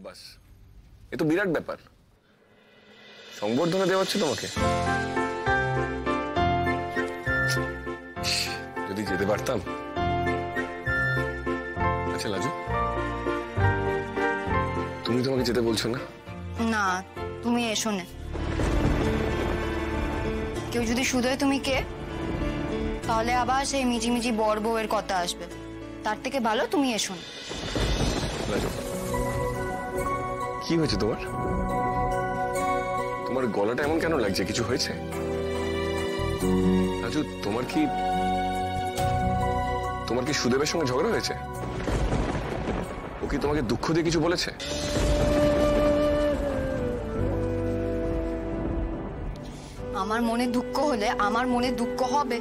বাস, এ তো বিরাট ব্যাপার। সংবর্ধনা দেওয়া হচ্ছে তোমাকে। যদি যেতে পারতাম। আচ্ছা লাজু, তুমি তোমাকে যেতে বলছো না? না, তুমি এসো না। কেউ যদি শুধোয় তুমি কে, তাহলে আবার সেই মিজিমিজি বর বউয়ের কথা আসবে। তার থেকে ভালো তুমি এসো না। লাজু, কি হয়েছে তোমার? তোমার গলাটা এমন কেন লাগছে? কিছু হয়েছে? রাজু, তোমার কি সুদেবের সঙ্গে ঝগড়া হয়েছে? ও কি তোমাকে দুঃখ দিয়ে কিছু বলেছে? আমার মনে দুঃখ হলে আমার মনে দুঃখ হবে,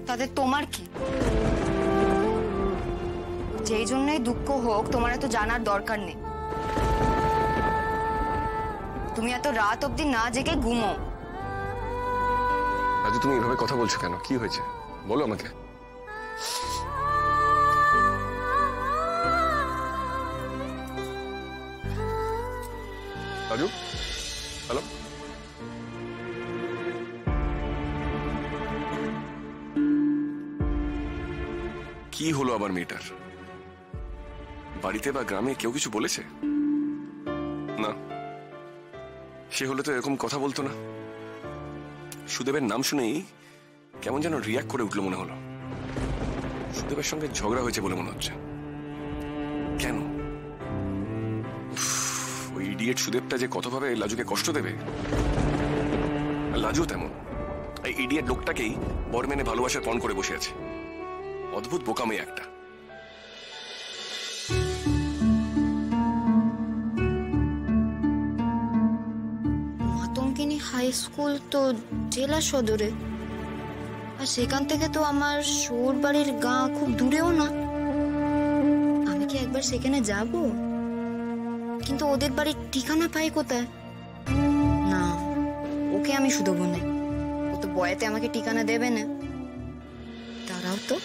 তাতে তোমার কি? যেই জন্যই দুঃখ হোক তোমার এত জানার দরকার নেই। তুমি এত রাত অব্দি না জেগে ঘুমো। রাজু, তুমি এভাবে কথা বলছো কেন? কি হয়েছে বলো আমাকে। রাজু, হ্যালো। কি হলো আবার মেয়েটার? বাড়িতে বা গ্রামে কেউ কিছু বলেছে? না, সে হলে তো এরকম কথা বলতো না। সুদেবের নাম শুনেই কেমন যেন রিয়াক্ট করে উঠলো মনে হলো। সুদেবের সঙ্গে ঝগড়া হয়েছে বলে মনে হচ্ছে। কেন? ওই ইডিয়েট সুদেবটা যে কতভাবে লাজুকে কষ্ট দেবে। আর লাজু তেমন। এই ইডিয়েট লোকটাকেই বর মেনে ভালোবাসার পণ করে বসে আছে। অদ্ভুত বোকামি একটা। মাতঙ্গিনী হাই স্কুল তো জেলা সদরে, আর সেখান থেকে তো আমার শোর বাড়ির গাঁ খুব দূরেও না। আমি কি একবার সেখানে যাব? কিন্তু ওদের বাড়ির ঠিকানা পাই কোথায়? না, ওকে আমি শুধু বলে, ও তো বয়াতে আমাকে ঠিকানা দেবে না। দাঁড়াও তো।